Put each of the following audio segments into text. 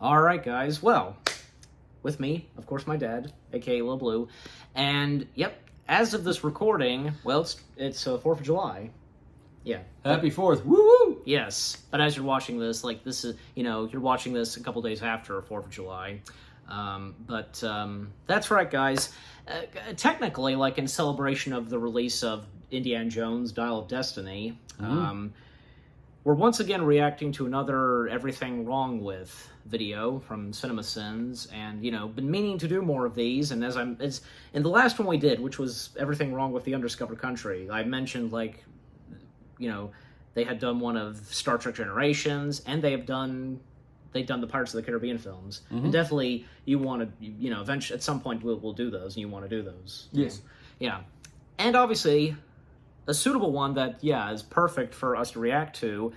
Alright, guys, well, with me, of course, my dad, aka Lil Blue, and, yep, as of this recording, well, it's 4th of July. Yeah. Happy 4th, woo-woo! Yes, but as you're watching this, like, this is, you're watching this a couple days after 4th of July. That's right, guys. Technically, like, in celebration of the release of Indiana Jones, Dial of Destiny, we're once again reacting to another Everything Wrong With video from CinemaSins, and, been meaning to do more of these, and as in the last one we did, which was Everything Wrong With the Undiscovered Country, I mentioned, like, they had done one of Star Trek Generations, and they've done the Pirates of the Caribbean films. And definitely, you want to, eventually, at some point, we'll do those, and you want to do those. Yes. Yeah. And obviously, a suitable one that, is perfect for us to react to,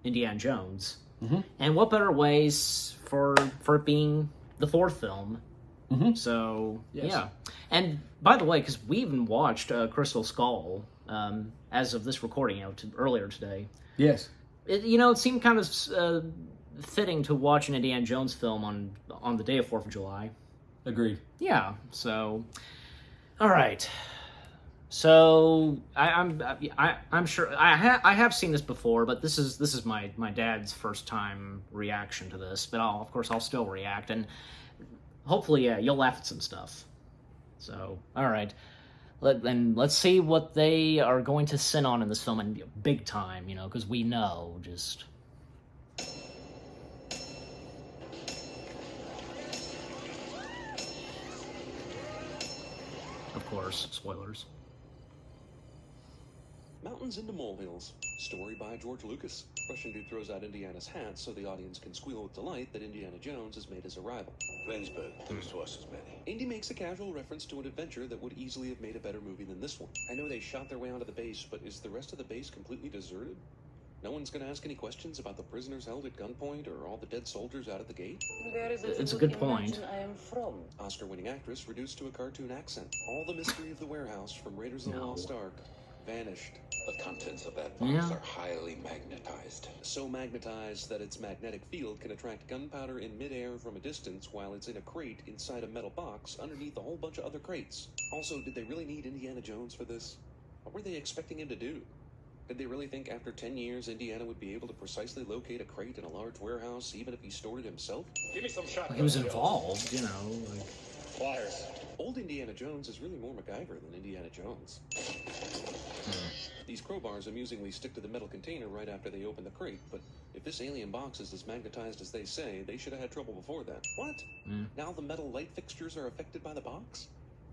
Indiana Jones. And what better ways for it being the 4th film? So, yes. Yeah. And, by the way, because we even watched Crystal Skull, as of this recording, earlier today. Yes. It seemed kind of fitting to watch an Indiana Jones film on the day of 4th of July. Agreed. Yeah, so... Alright. So, I'm sure... I have seen this before, but this is my dad's first time reaction to this. But of course, I'll still react, and hopefully, you'll laugh at some stuff. So, alright. Let's see what they are going to sin on in this film, and big time, because we know, just... Of course, spoilers. Mountains into molehills. Story by George Lucas. Russian dude throws out Indiana's hat so the audience can squeal with delight that Indiana Jones has made his arrival. Flensburg, there's twice as many. Indy makes a casual reference to an adventure that would easily have made a better movie than this one. I know they shot their way onto the base, but is the rest of the base completely deserted? No one's gonna ask any questions about the prisoners held at gunpoint or all the dead soldiers out at the gate? It's a good point. I am from. Oscar-winning actress reduced to a cartoon accent. All the mystery of the warehouse from Raiders of the Lost Ark vanished. The contents of that box are highly magnetized. So magnetized that its magnetic field can attract gunpowder in midair from a distance while it's in a crate inside a metal box underneath a whole bunch of other crates. Also, did they really need Indiana Jones for this? What were they expecting him to do? Did they really think after 10 years Indiana would be able to precisely locate a crate in a large warehouse even if he stored it himself? Give me some shotgun. He was involved, like... Pliers. Old Indiana Jones is really more MacGyver than Indiana Jones. These crowbars amusingly stick to the metal container right after they open the crate, but if this alien box is as magnetized as they say, they should have had trouble before that. What? Now the metal light fixtures are affected by the box?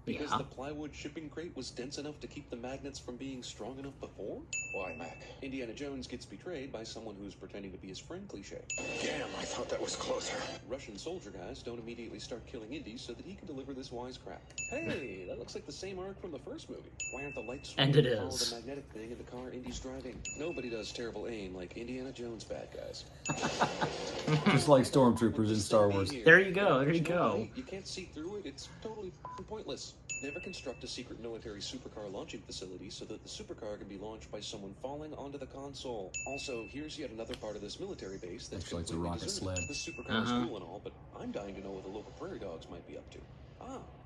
Because the plywood shipping crate was dense enough to keep the magnets from being strong enough before? Why, Mac? Indiana Jones gets betrayed by someone who's pretending to be his friend cliché. Damn, I thought that was closer. Russian soldier guys don't immediately start killing Indy so that he can deliver this wisecrack. Hey, that looks like the same arc from the first movie. Why aren't the lights And it follow is. the magnetic thing in the car Indy's driving? Nobody does terrible aim like Indiana Jones bad guys. Just like stormtroopers in Star Wars. There you go, there you go. You can't see through it, it's totally pointless. Never construct a secret military supercar launching facility so that the supercar can be launched by someone falling onto the console. Also, here's yet another part of this military base that's Actually, it's a completely rocket deserted. sled. The supercar is cool and all, but I'm dying to know what the local prairie dogs might be up to.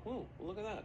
Well, look at that.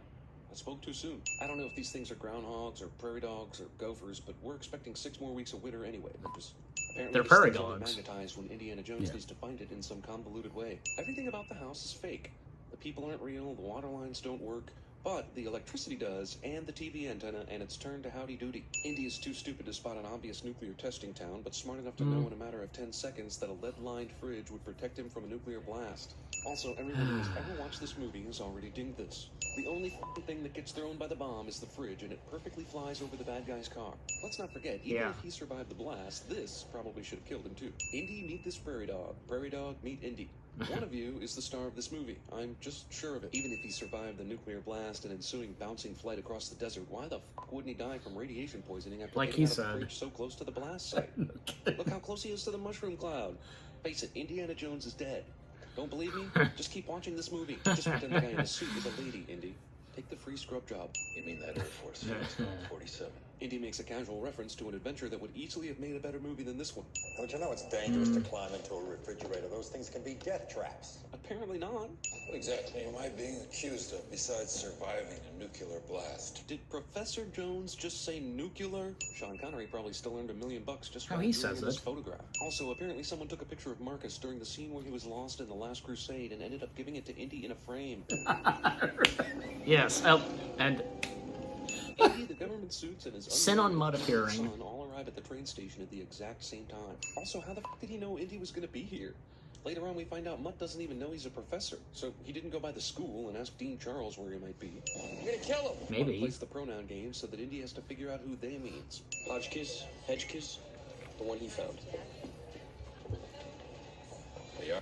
I spoke too soon. I don't know if these things are groundhogs or prairie dogs or gophers, but we're expecting 6 more weeks of winter anyway. Apparently They're this prairie thing's only dogs. magnetized when Indiana Jones needs to find it in some convoluted way. Everything about the house is fake. The people aren't real, the water lines don't work, but the electricity does, and the TV antenna, and it's turned to howdy doody. Indy is too stupid to spot an obvious nuclear testing town, but smart enough to know in a matter of 10 seconds that a lead-lined fridge would protect him from a nuclear blast. Also, everyone who has ever watched this movie has already dinged this. The only thing that gets thrown by the bomb is the fridge, and it perfectly flies over the bad guy's car. Let's not forget, even if he survived the blast, this probably should have killed him too. Indy, meet this prairie dog. Prairie dog, meet Indy. One of you is the star of this movie. I'm just sure of it. Even if he survived the nuclear blast and ensuing bouncing flight across the desert, why the f wouldn't he die from radiation poisoning after Like getting he out of the said. fridge so close to the blast site? Look how close he is to the mushroom cloud. Face it, Indiana Jones is dead. Don't believe me? Just keep watching this movie. Just pretend the guy in the suit is a lady, Indy. Take the free scrub job. You mean that Air Force 47? Indy makes a casual reference to an adventure that would easily have made a better movie than this one. Don't you know it's dangerous to climb into a refrigerator? Those things can be death traps. Apparently not. What exactly am I being accused of besides surviving a nuclear blast? Did Professor Jones just say nuclear? Sean Connery probably still earned $1 million just Oh, for he doing says this it. photograph. Also, apparently someone took a picture of Marcus during the scene where he was lost in The Last Crusade and ended up giving it to Indy in a frame. Yes, and Indy, the government suits, and his Sin on Mud appearing. son all arrive at the train station at the exact same time. Also, how the f did he know Indy was going to be here? Later on, we find out Mutt doesn't even know he's a professor, so he didn't go by the school and ask Dean Charles where he might be. You're gonna kill him. maybe. Plays the pronoun game so that Indy has to figure out who they means. Hodgkiss, Hedgkiss, the one he found.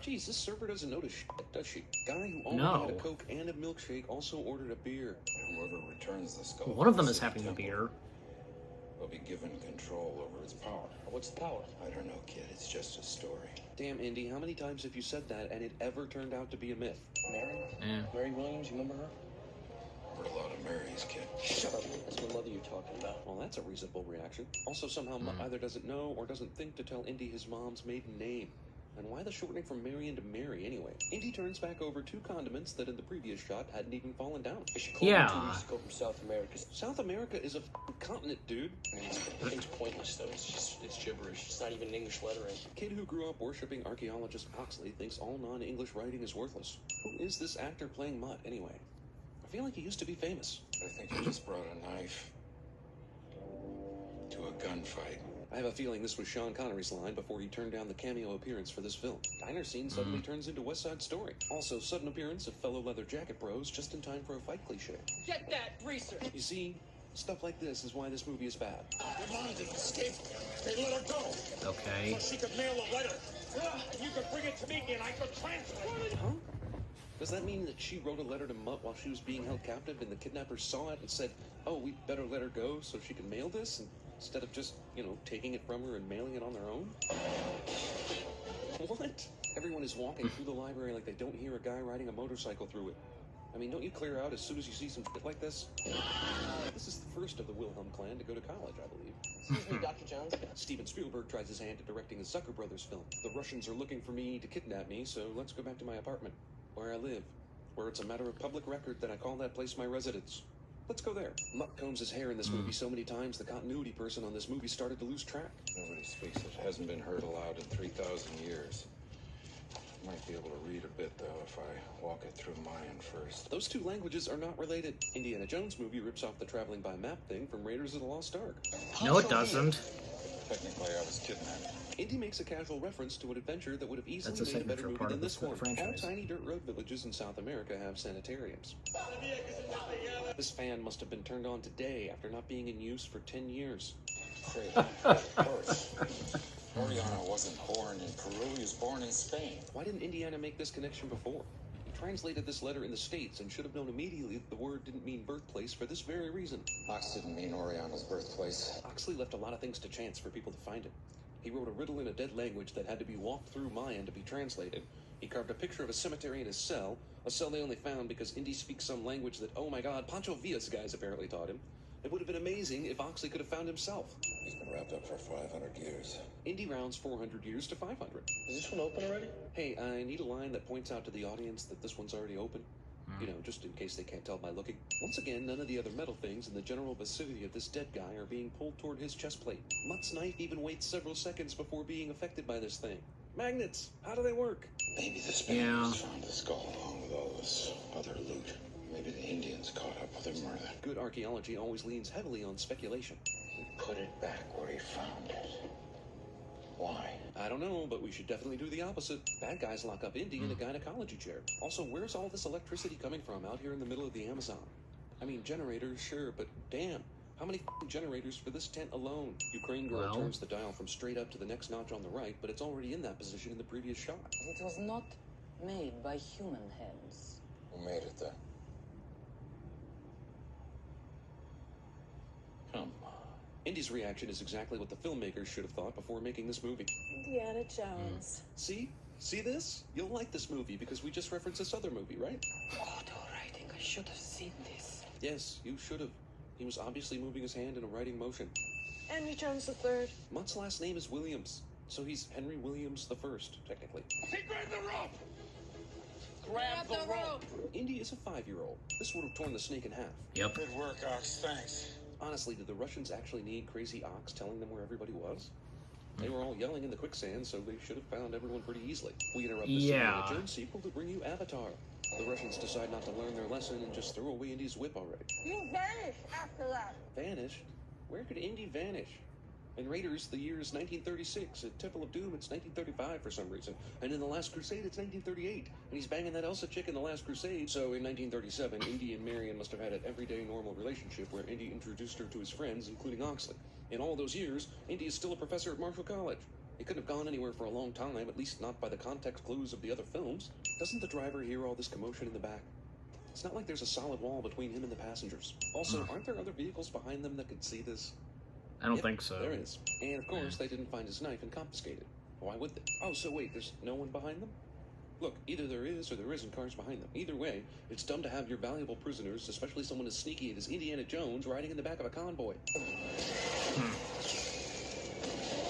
Geez, this server doesn't know to shit, does she? Guy who already No. had a Coke and a milkshake also ordered a beer. Whoever returns the skull One of them to is the having a temple beer. will be given control over its power. What's the power? I don't know, kid. It's just a story. Damn, Indy, how many times have you said that and it ever turned out to be a myth? Mary? Yeah. Mary Williams, you remember her? Heard a lot of Marys, kid. Shut up. That's my mother you're talking about. Well, that's a reasonable reaction. Also, somehow Mutt either doesn't know or doesn't think to tell Indy his mom's maiden name. And why the shortening from Marion to Mary, anyway? Indy turns back over 2 condiments that in the previous shot hadn't even fallen down. I should call Yeah. 2 weeks ago from South America. South America is a f***ing continent, dude. I mean, the thing's pointless, though. It's gibberish. It's not even English lettering. Kid who grew up worshipping archaeologist Oxley thinks all non-English writing is worthless. Who is this actor playing Mutt, anyway? I feel like he used to be famous. I think he just brought a knife to a gunfight. I have a feeling this was Sean Connery's line before he turned down the cameo appearance for this film. Diner scene suddenly turns into West Side Story. Also, sudden appearance of fellow leather jacket bros just in time for a fight cliche. Get that greaser! You see, stuff like this is why this movie is bad. Your mom didn't escape. They let her go. Okay. So she could mail a letter. You could bring it to me and I could translate it. Huh? Does that mean that she wrote a letter to Mutt while she was being held captive and the kidnappers saw it and said, oh, we better let her go so she can mail this? And instead of just, taking it from her and mailing it on their own? What? Everyone is walking through the library like they don't hear a guy riding a motorcycle through it. I mean, don't you clear out as soon as you see some shit like this? This is the first of the Wilhelm clan to go to college, I believe. Excuse me, Dr. Jones. Steven Spielberg tries his hand at directing a Zucker Brothers film. The Russians are looking for me to kidnap me, so let's go back to my apartment, where I live, where it's a matter of public record that I call that place my residence. Let's go there. Mutt combs his hair in this movie so many times the continuity person on this movie started to lose track. Nobody speaks it. Hasn't been heard aloud in 3,000 years. Might be able to read a bit, though, if I walk it through Mayan first. Those 2 languages are not related. Indiana Jones movie rips off the traveling by map thing from Raiders of the Lost Ark. No, it doesn't. Technically, I was kidnapped. Indy makes a casual reference to an adventure that would have easily That's a made a better signature movie part than of this the one. franchise. All tiny dirt road villages in South America have sanitariums. This fan must have been turned on today after not being in use for 10 years. Great. Of course. Oriana wasn't born in Peru. He was born in Spain. Why didn't Indiana make this connection before? He translated this letter in the States and should have known immediately that the word didn't mean birthplace for this very reason. Ox didn't mean Oriana's birthplace. Oxley left a lot of things to chance for people to find it. He wrote a riddle in a dead language that had to be walked through Mayan to be translated. He carved a picture of a cemetery in his cell, a cell they only found because Indy speaks some language that, oh my god, Pancho Villa's guys apparently taught him. It would have been amazing if Oxley could have found himself. He's been wrapped up for 500 years. Indy rounds 400 years to 500. Is this one open already? Hey, I need a line that points out to the audience that this one's already open. Just in case they can't tell by looking. Once again, none of the other metal things in the general vicinity of this dead guy are being pulled toward his chest plate. Mutt's knife even waits several seconds before being affected by this thing. Magnets! How do they work? Maybe the Spaniards found the skull along with all this other loot. Maybe the Indians caught up with him or that. Good archaeology always leans heavily on speculation. He put it back where he found it. Why? I don't know, but we should definitely do the opposite. Bad guys lock up Indy in a gynecology chair. Also, where's all this electricity coming from out here in the middle of the Amazon? I mean, generators, sure, but damn. How many generators for this tent alone? Ukraine girl turns the dial from straight up to the next notch on the right, but it's already in that position in the previous shot. It was not made by human hands. Who made it then? Come on. Indy's reaction is exactly what the filmmakers should have thought before making this movie. Indiana Jones. See? See this? You'll like this movie because we just referenced this other movie, right? Auto writing. I should have seen this. Yes, you should have. He was obviously moving his hand in a writing motion. Henry Jones III. Mutt's last name is Williams, so he's Henry Williams the First, technically. He grabbed the rope! Grab the rope! Indy is a 5-year-old. This would have torn the snake in half. Yep. Good work, Ox. Thanks. Honestly, did the Russians actually need Crazy Ox telling them where everybody was? They were all yelling in the quicksand, so they should have found everyone pretty easily. We interrupt the Yeah. Indiana Jones sequel to bring you Avatar. The Russians decide not to learn their lesson and just throw away Indy's whip already. You vanish after that. Vanish? Where could Indy vanish? In Raiders, the year is 1936. At Temple of Doom, it's 1935 for some reason. And in The Last Crusade, it's 1938. And he's banging that Elsa chick in The Last Crusade. So in 1937, Indy and Marion must have had an everyday normal relationship where Indy introduced her to his friends, including Oxley. In all those years, Indy is still a professor at Marshall College. He couldn't have gone anywhere for a long time, at least not by the context clues of the other films. Doesn't the driver hear all this commotion in the back? It's not like there's a solid wall between him and the passengers. Also, aren't there other vehicles behind them that could see this? I don't Yep, think so. There is. And of course, they didn't find his knife and confiscate it. Why would they? Oh, so wait, there's no one behind them? Look, either there is or there isn't cars behind them. Either way, it's dumb to have your valuable prisoners, especially someone as sneaky as Indiana Jones, riding in the back of a convoy.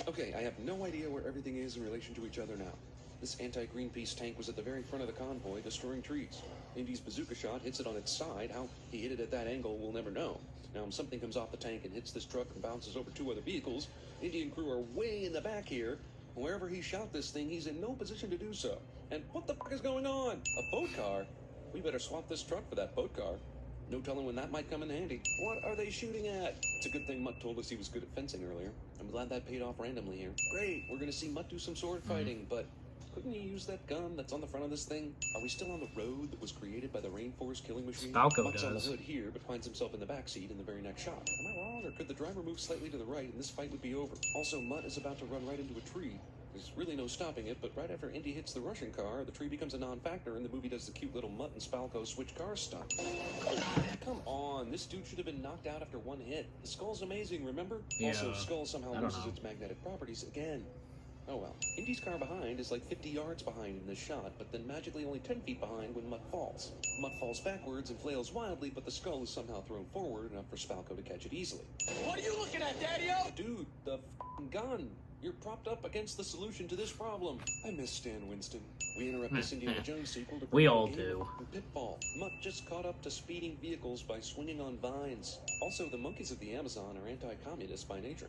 Okay, I have no idea where everything is in relation to each other now. This anti-Greenpeace tank was at the very front of the convoy, destroying trees. Indy's bazooka shot hits it on its side. How he hit it at that angle, we'll never know. Now, if something comes off the tank and hits this truck and bounces over 2 other vehicles, Indy and crew are way in the back here. Wherever he shot this thing, he's in no position to do so. And what the fuck is going on? A boat car? We better swap this truck for that boat car. No telling when that might come in handy. What are they shooting at? It's a good thing Mutt told us he was good at fencing earlier. I'm glad that paid off randomly here. Great, we're gonna see Mutt do some sword fighting, but couldn't he use that gun that's on the front of this thing? Are we still on the road that was created by the rainforest killing machine? Falco Mutt's on the does. hood here, but finds himself in the backseat in the very next shot. Am I wrong, or could the driver move slightly to the right and this fight would be over? Also, Mutt is about to run right into a tree. There's really no stopping it, but right after Indy hits the Russian car, the tree becomes a non-factor, and the movie does the cute little Mutt and Spalco switch cars stunt. Come on, this dude should have been knocked out after 1 hit. The skull's amazing, remember? Yeah, Also, Skull somehow I don't loses know. its magnetic properties again. Oh well. Indy's car behind is like 50 yards behind in this shot, but then magically only 10 feet behind when Mutt falls. Mutt falls backwards and flails wildly, but the skull is somehow thrown forward enough for Spalco to catch it easily. What are you looking at, Daddy-O? Dude, the f***ing gun! You're propped up against the solution to this problem. I miss Stan Winston. We interrupt this Indiana Jones sequel to We bring all you a do. game of Pitfall. Mutt just caught up to speeding vehicles by swinging on vines. Also, the monkeys of the Amazon are anti-communist by nature.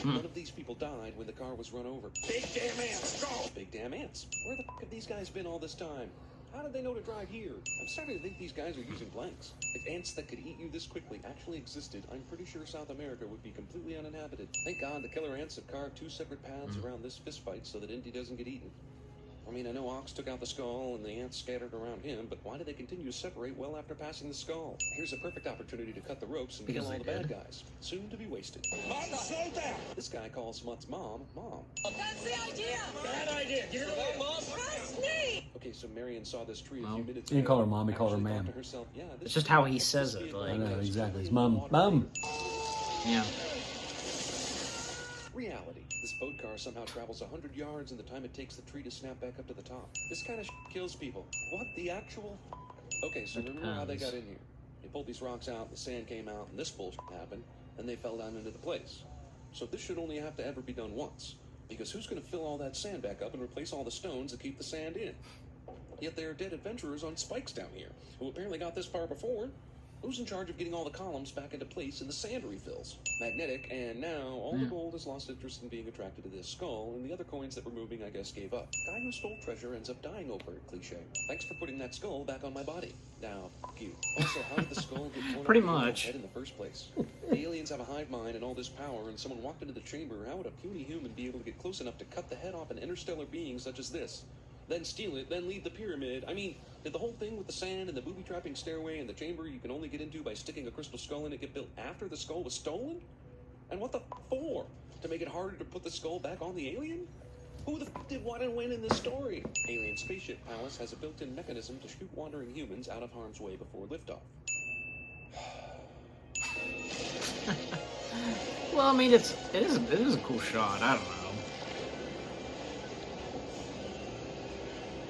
None of these people died when the car was run over. Big damn ants, go! Big damn ants. Where the f*** have these guys been all this time? How did they know to drive here? I'm starting to think these guys are using blanks. If ants that could eat you this quickly actually existed, I'm pretty sure South America would be completely uninhabited. Thank God the killer ants have carved 2 separate paths around this fistfight so that Indy doesn't get eaten. I mean, I know Ox took out the skull and the ants scattered around him, but why did they continue to separate well after passing the skull? Here's a perfect opportunity to cut the ropes and Because kill all the they bad did. guys. Soon to be wasted. Mutt, slow down! This guy calls Mutt's mom, Mom. That's the idea. Bad idea. You hear that, Mom? Trust me. Okay, so Marion saw this tree a Well, few minutes he didn't ago. call her mom, he called her Actually thought ma'am. to herself, yeah, this It's just is how the he best says it, vehicle like- I know, goes exactly. It's completely in the mom. water. Mom! Yeah. Reality. This boat car somehow travels 100 yards in the time it takes the tree to snap back up to the top. This kind of kills people. What the actual f***? Okay, so It remember how they depends. got in here. They pulled these rocks out, the sand came out, and this bullshit happened, and they fell down into the place. So this should only have to ever be done once. Because who's going to fill all that sand back up and replace all the stones that keep the sand in? Yet there are dead adventurers on spikes down here, who apparently got this far before. Who's in charge of getting all the columns back into place and the sand refills? Magnetic, and now all the gold has lost interest in being attracted to this skull, and the other coins that were moving, I guess, gave up. Guy who stole treasure ends up dying over it, cliche. Thanks for putting that skull back on my body. Now, f*** you. Also, how did the skull get torn Pretty out of the much. head in the first place? The aliens have a hive mind and all this power, and someone walked into the chamber. How would a puny human be able to get close enough to cut the head off an interstellar being such as this? Then steal it, then leave the pyramid. I mean, did the whole thing with the sand and the booby-trapping stairway and the chamber you can only get into by sticking a crystal skull in it get built after the skull was stolen? And what the f*** for? To make it harder to put the skull back on the alien? Who the f*** did what and when in this story? Alien Spaceship Palace has a built-in mechanism to shoot wandering humans out of harm's way before liftoff. Well, I mean, it is a cool shot. I don't know.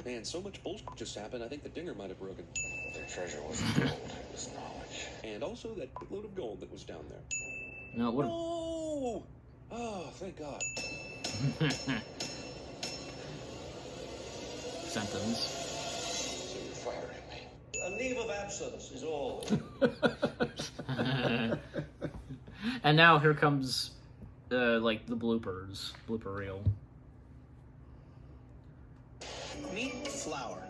Man, so much bullshit just happened, I think the dinger might have broken. They're treasure wasn't gold, it was knowledge. And also that load of gold that was down there. No, what? Oh! Oh, thank God. Sentence. So you're firing me. A leave of absence is all. And now here comes, like, the bloopers. Blooper reel. Meet Flower.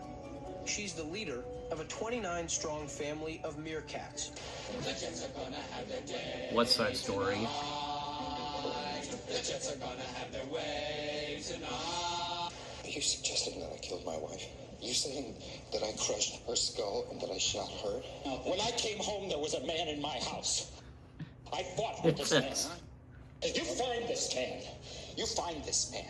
She's the leader of a 29-strong family of meerkats. West Side Story. You're suggesting that I killed my wife? You're saying that I crushed her skull and that I shot her? When I came home, there was a man in my house. I fought with this man. You find this man. You find this man.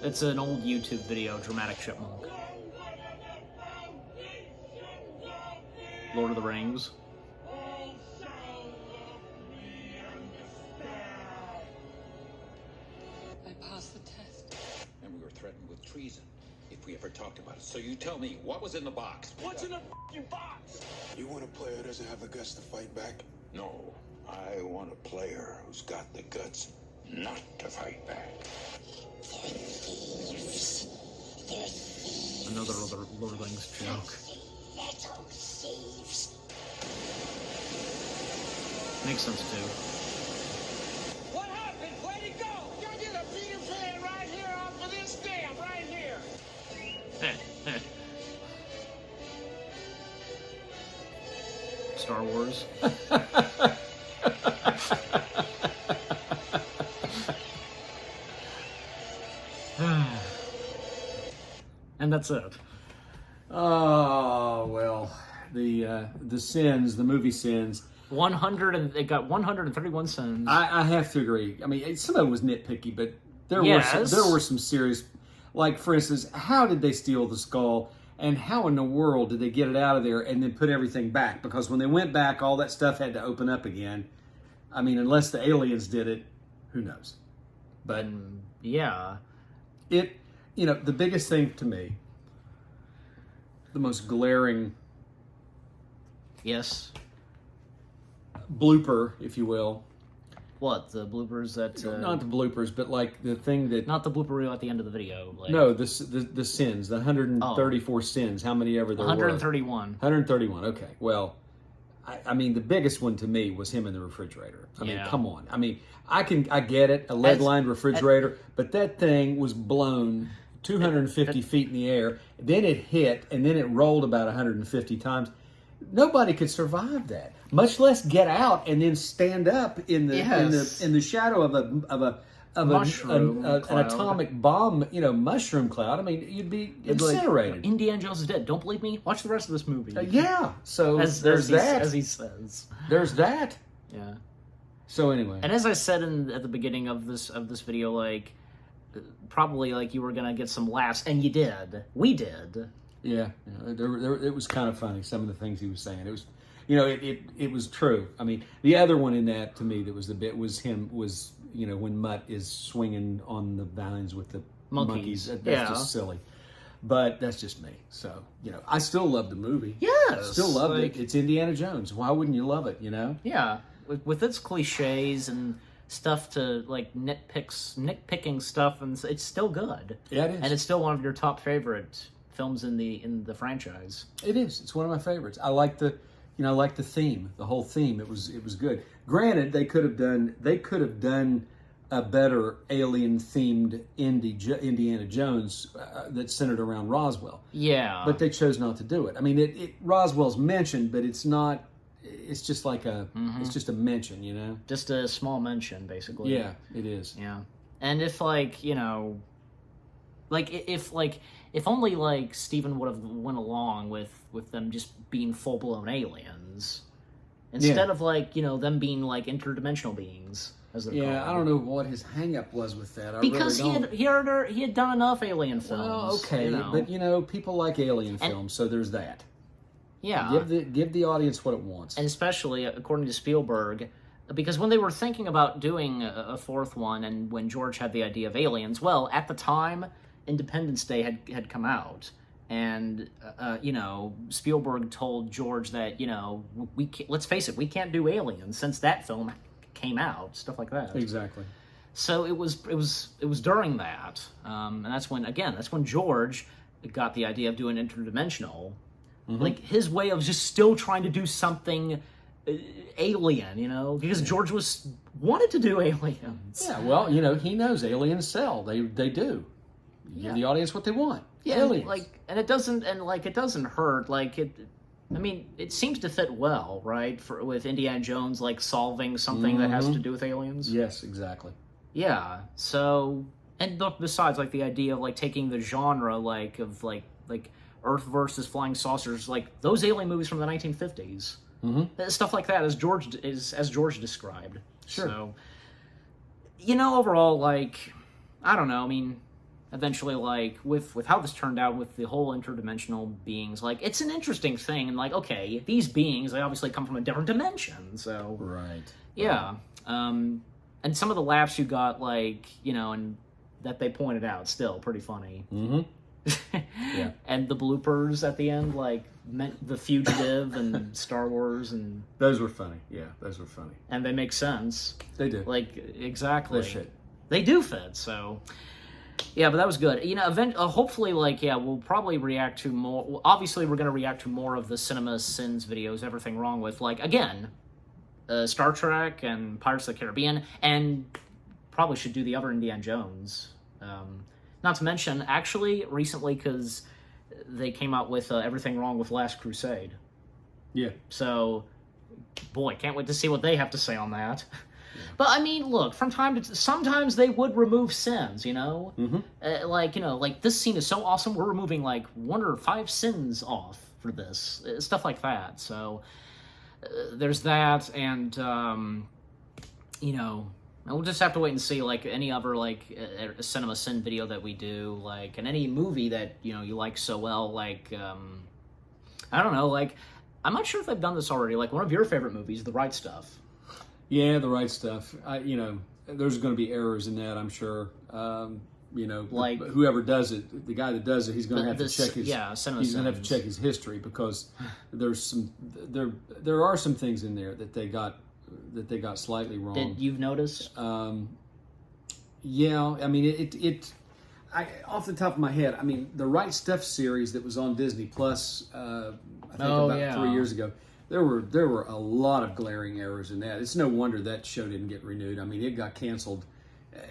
It's an old YouTube video, Dramatic Chipmunk. Lord of the Rings. I passed the test. And we were threatened with treason if we ever talked about it. So you tell me, what was in the box? What's in the f***ing box? You want a player who doesn't have the guts to fight back? No, I want a player who's got the guts not to fight back. Another Lord of the Rings joke. Makes sense too. What happened? Where'd he go? You get a Peter Pan right here off of this dam, right here. Star Wars. And that's it. Oh, well, the sins, the movie sins. 100 and it got 131 sins. I have to agree. I mean, some of it was nitpicky, but there Yes. were some serious, like for instance, how did they steal the skull, and how in the world did they get it out of there and then put everything back? Because when they went back, all that stuff had to open up again. I mean, unless the aliens did it, who knows? But Yeah. it, you know, the biggest thing to me, the most glaring Yes. blooper, if you will, What, the bloopers that... not the bloopers, but like the thing that not the blooper reel at the end of the video. Like, no, the sins, the 134 sins, how many ever there 131. were. 131, okay. Well, I mean, the biggest one to me was him in the refrigerator. I mean, Yeah. come on. I mean, I get it, a lead-lined refrigerator, but that thing was blown 250 feet in the air, then it hit, and then it rolled about 150 times. Nobody could survive that, much less get out and then stand up in the Yes. in the shadow of a Mushroom an cloud. atomic bomb, mushroom cloud. I mean, you'd be incinerated. Indiana Jones is dead. Don't believe me? Watch the rest of this movie. Yeah. So there's that. As he says. There's that. Yeah. So anyway, And as I said at the beginning of this video, like, probably like you were gonna get some laughs, and you did. We did. yeah, it was kind of funny. Some of the things he was saying. It was, it was true. I mean, the other one in that to me that was the bit was when Mutt is swinging on the vines with the monkeys. That's Yeah. just silly. But that's just me. So, I still love the movie. Yes. Still loved like, it. It's Indiana Jones. Why wouldn't you love it, Yeah. With its cliches and stuff to, like, nitpicking stuff, and it's still good. Yeah, it is. And it's still one of your top favorite films in the franchise. It is. It's one of my favorites. I like the theme, the whole theme. It was good. Granted, they could have done a better alien-themed Indiana Jones that's centered around Roswell. Yeah. But they chose not to do it. I mean, Roswell's mentioned, but it's not. It's just like it's just a mention, Just a small mention, basically. Yeah, it is. Yeah. And if, if only, like, Steven would have went along with them just being full-blown aliens, instead of, them being, like, interdimensional beings, as they're called. Yeah, I don't know what his hang-up was with that. Because I really don't. he had done enough alien films. Well, okay, but, people like alien films, so there's that. Yeah. Give the audience what it wants. And especially, according to Spielberg, because when they were thinking about doing a fourth one, and when George had the idea of aliens, well, at the time, Independence Day had come out, and Spielberg told George that let's face it, we can't do Aliens since that film came out, stuff like that. Exactly. So it was during that, and that's when George got the idea of doing Interdimensional, like his way of just still trying to do something alien, because George wanted to do Aliens. Yeah, well, he knows aliens sell. They do. You give the audience what they want. Yeah, aliens. it doesn't hurt. It seems to fit well, right? With Indiana Jones, solving something that has to do with aliens. Yes, exactly. Yeah. So, and besides, the idea of taking the genre of Earth versus flying saucers, those alien movies from the 1950s, stuff like that, as George described. Sure. So, overall, I don't know. Eventually, with how this turned out with the whole interdimensional beings, it's an interesting thing, and okay, these beings, they obviously come from a different dimension, so right. Yeah. And some of the laughs you got, and that they pointed out, still pretty funny. Yeah. And the bloopers at the end, meant The Fugitive and Star Wars, and those were funny. Yeah, those were funny. And they make sense. They do. Exactly. They fit. They do fit. So, yeah, but that was good. Hopefully, we'll probably react to more. Obviously, we're going to react to more of the Cinema Sins videos. Everything Wrong With, again, Star Trek and Pirates of the Caribbean, and probably should do the other Indiana Jones. Not to mention, actually, recently, because they came out with Everything Wrong With Last Crusade. Yeah. So, boy, can't wait to see what they have to say on that. Yeah. But, look, from time to sometimes they would remove sins, this scene is so awesome, we're removing, 1 or 5 sins off for this. Stuff like that. So, there's that, and, we'll just have to wait and see, any other, Cinema Sin video that we do, and any movie that, you like so well, I don't know, I'm not sure if I've done this already, one of your favorite movies, The Right Stuff. Yeah, The Right Stuff. There's going to be errors in that, I'm sure. Whoever does it, the guy that does it, he's going to have to check his. Yeah, he's going to have to check his history, because there are some things in there that they got slightly wrong. That you've noticed? Yeah, off the top of my head, the Right Stuff series that was on Disney Plus, I think about 3 years ago. There were a lot of glaring errors in that. It's no wonder that show didn't get renewed. It got canceled.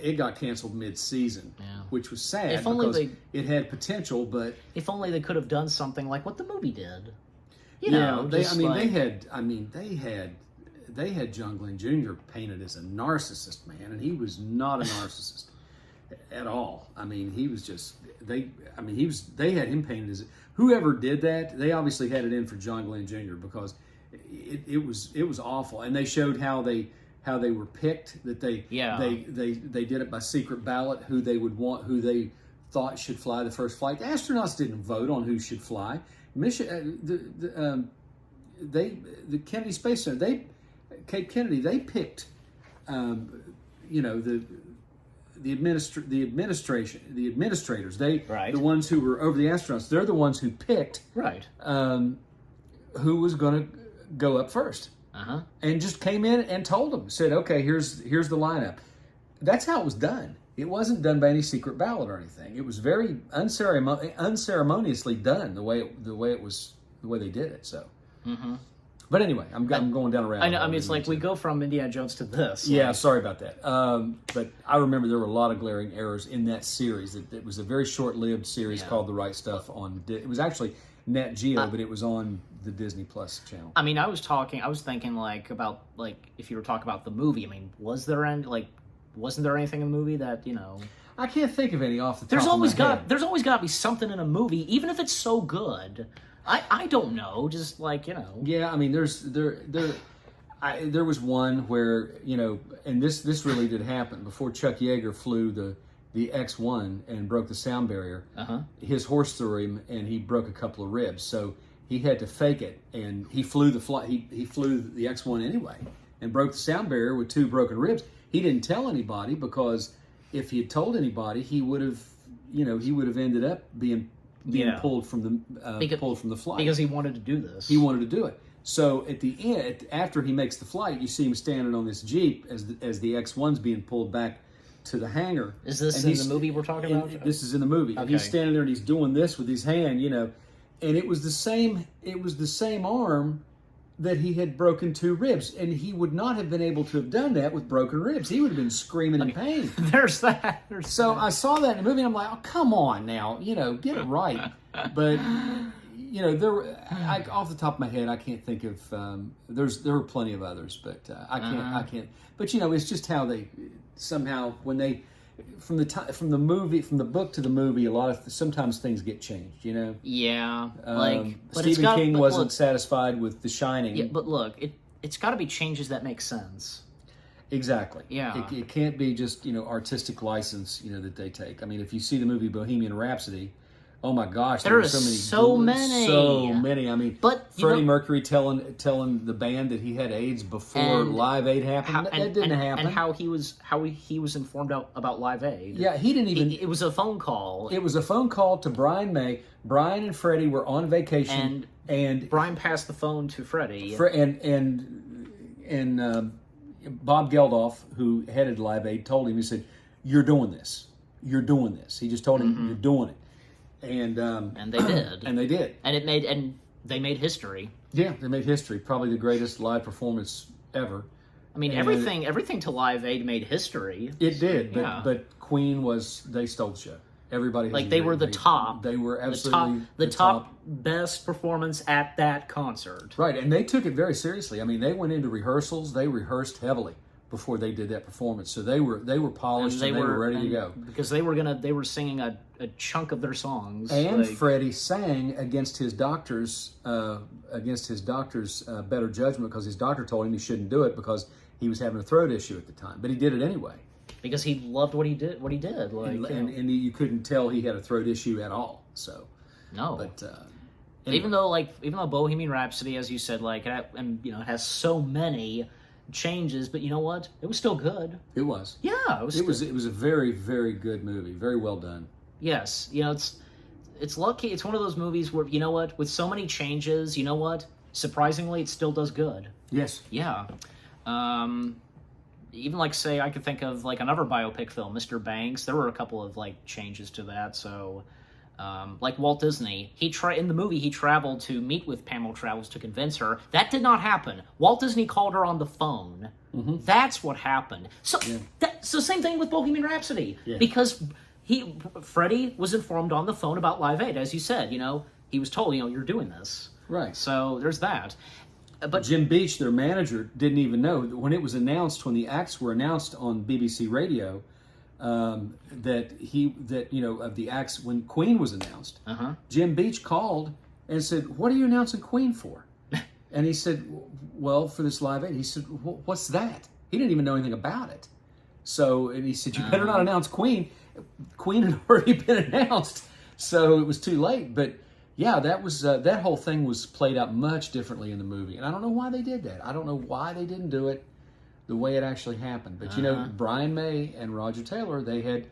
It got canceled mid-season, which was sad because it had potential. But if only they could have done something like what the movie did. They had John Glenn Jr. painted as a narcissist, man, and he was not a narcissist at all. He was just they had him painted as whoever did that. They obviously had it in for John Glenn Jr. because it was awful, and they showed how they were picked. That they did it by secret ballot. Who they thought should fly the first flight. The astronauts didn't vote on who should fly. The Kennedy Space Center, Cape Kennedy, they picked, the administrators, the ones who were over the astronauts. They're the ones who picked who was going to go up first, and just came in and told them, said, "Okay, here's the lineup." That's how it was done. It wasn't done by any secret ballot or anything. It was very unceremoniously done the way they did it. So. But anyway, I'm going down a rabbit hole. I know. It's we go from Indiana Jones to this. Yeah, sorry about that. But I remember there were a lot of glaring errors in that series. It was a very short-lived series called The Right Stuff. It was actually Nat Geo, but it was on the Disney Plus channel. I was thinking about if you were talking about the movie. Wasn't there anything in the movie that I can't think of any off the top There's of always my head. There's always got to be something in a movie, even if it's so good. I don't know, just Yeah, there was one where and this really did happen before Chuck Yeager flew the X-1 and broke the sound barrier. His horse threw him and he broke a couple of ribs, so he had to fake it, and he flew the he flew the X-1 anyway and broke the sound barrier with 2 broken ribs. He didn't tell anybody, because if he had told anybody, he would have he would have ended up being Yeah. pulled from the flight because he wanted to do this. He wanted to do it. So at the end, after he makes the flight, you see him standing on this Jeep as the X-1's being pulled back to the hangar. Is this And in he's- the movie we're talking about? This is in the movie. And he's Okay. standing there and he's doing this with his hand, and it was the same arm that he had broken 2 ribs, and he would not have been able to have done that with broken ribs. He would have been screaming in pain. There's that. So I saw that in the movie, and I'm like, oh, come on now, get it right. But off the top of my head, I can't think of. There were plenty of others, but I can't. But it's just how they somehow when they from the book to the movie, sometimes things get changed. Yeah, but Stephen King wasn't satisfied with The Shining. Yeah, but look, it's got to be changes that make sense. Exactly. Yeah. It can't be just artistic license that they take. I mean, if you see the movie Bohemian Rhapsody, oh my gosh, there are are so many. I mean, but Freddie Mercury telling the band that he had AIDS before Live Aid happened. That didn't happen. And how he was informed about Live Aid. Yeah, he didn't even. It was a phone call. It was a phone call to Brian May. Brian and Freddie were on vacation, and Brian passed the phone to Freddie. And Bob Geldof, who headed Live Aid, told him, he said, "You're doing this. You're doing this." He just told him, "You're doing it." And they did. And they did. And they made history. Yeah, they made history. Probably the greatest live performance ever. I mean, everything to Live Aid made history. It did, but Queen they stole the show. Everybody has they were the top. They were absolutely the top best performance at that concert. Right, and they took it very seriously. I mean, they went into rehearsals. They rehearsed heavily before they did that performance. So they were polished and they were ready to go. Because they were singing a chunk of their songs. And Freddie sang against his doctor's better judgment, because his doctor told him he shouldn't do it because he was having a throat issue at the time. But he did it anyway. Because he loved what he did. And you couldn't tell he had a throat issue at all. So no. But anyway. even though Bohemian Rhapsody, as you said, it has so many changes, but you know what? It was still good. It was. Yeah, it was. It was a very, very good movie. Very well done. Yes, it's lucky. It's one of those movies where with so many changes, surprisingly, it still does good. Yes. Yeah. Even say I could think of another biopic film, Mr. Banks. There were a couple of changes to that. So, Walt Disney, in the movie he traveled to meet with Pamela Travels to convince her. That did not happen. Walt Disney called her on the phone. Mm-hmm. That's what happened. So so same thing with Bohemian Rhapsody, because Freddie was informed on the phone about Live Aid, as you said. He was told, you're doing this. Right. So there's that. But Jim Beach, their manager, didn't even know when it was announced, when the acts were announced on BBC Radio, of the acts when Queen was announced. Jim Beach called and said, "What are you announcing Queen for?" And he said, "Well, for this Live Aid." He said, "What's that?" He didn't even know anything about it. And he said, "You better not announce Queen." Queen had already been announced, so it was too late. But yeah, that whole thing was played out much differently in the movie, and I don't know why they did that. I don't know why they didn't do it the way it actually happened. But Brian May and Roger Taylor, they had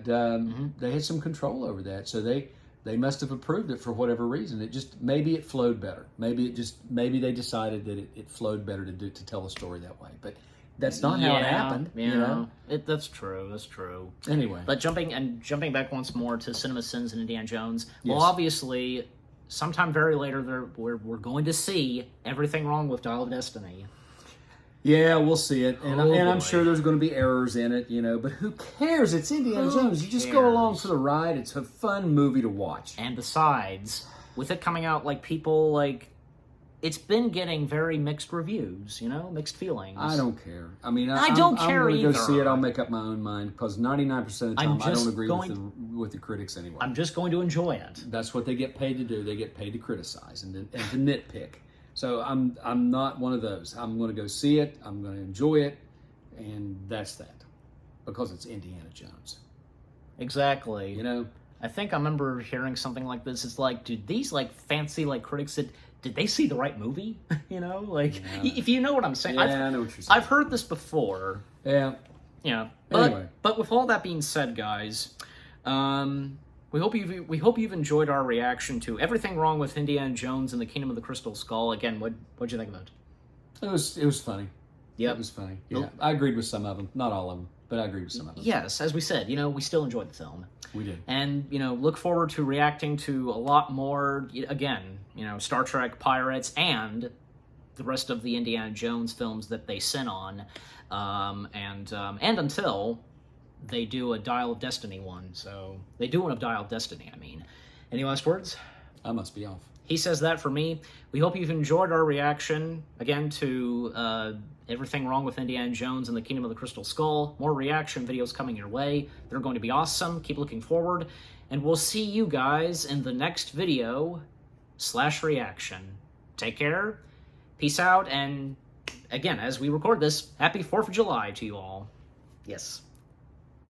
some control over that, so they must have approved it for whatever reason. Maybe it flowed better. Maybe they decided that it flowed better to tell the story that way. But that's not how it happened. Yeah, that's true. That's true. Anyway, but jumping back once more to Cinema Sins and Indiana Jones. Yes. Well, obviously, sometime very later, we're going to see Everything Wrong with Dial of Destiny. Yeah, we'll see it, and I'm sure there's going to be errors in it, But who cares? It's Indiana Jones. You just go along for the ride. It's a fun movie to watch. And besides, with it coming out, it's been getting very mixed reviews, mixed feelings. I don't care. I mean, I don't care either. I'm going to go see it. I'll either. make up my own mind, because 99% of the time I don't agree with the critics anyway. I'm just going to enjoy it. That's what they get paid to do. They get paid to criticize and to nitpick. So I'm not one of those. I'm going to go see it. I'm going to enjoy it, and that's that, because it's Indiana Jones. Exactly. I think I remember hearing something like this. It's dude, these fancy critics did they see the right movie? If you know what I'm saying. Yeah, I know what you're saying. I've heard this before. Yeah. Yeah. Anyway. But with all that being said, guys, We hope you've enjoyed our reaction to Everything Wrong with Indiana Jones and the Kingdom of the Crystal Skull. Again, what'd you think about it? It was funny. Yep. It was funny. Yeah, I agreed with some of them, not all of them, but I agreed with some of them. Yes, as we said, we still enjoyed the film. We did. And, look forward to reacting to a lot more, again, Star Trek, Pirates, and the rest of the Indiana Jones films that they sent on, and until they do a Dial of Destiny one. So, they do one of Dial of Destiny, I mean. Any last words? I must be off. He says that for me. We hope you've enjoyed our reaction, again, to Everything Wrong with Indiana Jones and the Kingdom of the Crystal Skull. More reaction videos coming your way. They're going to be awesome. Keep looking forward. And we'll see you guys in the next video / reaction. Take care. Peace out. And again, as we record this, happy 4th of July to you all. Yes.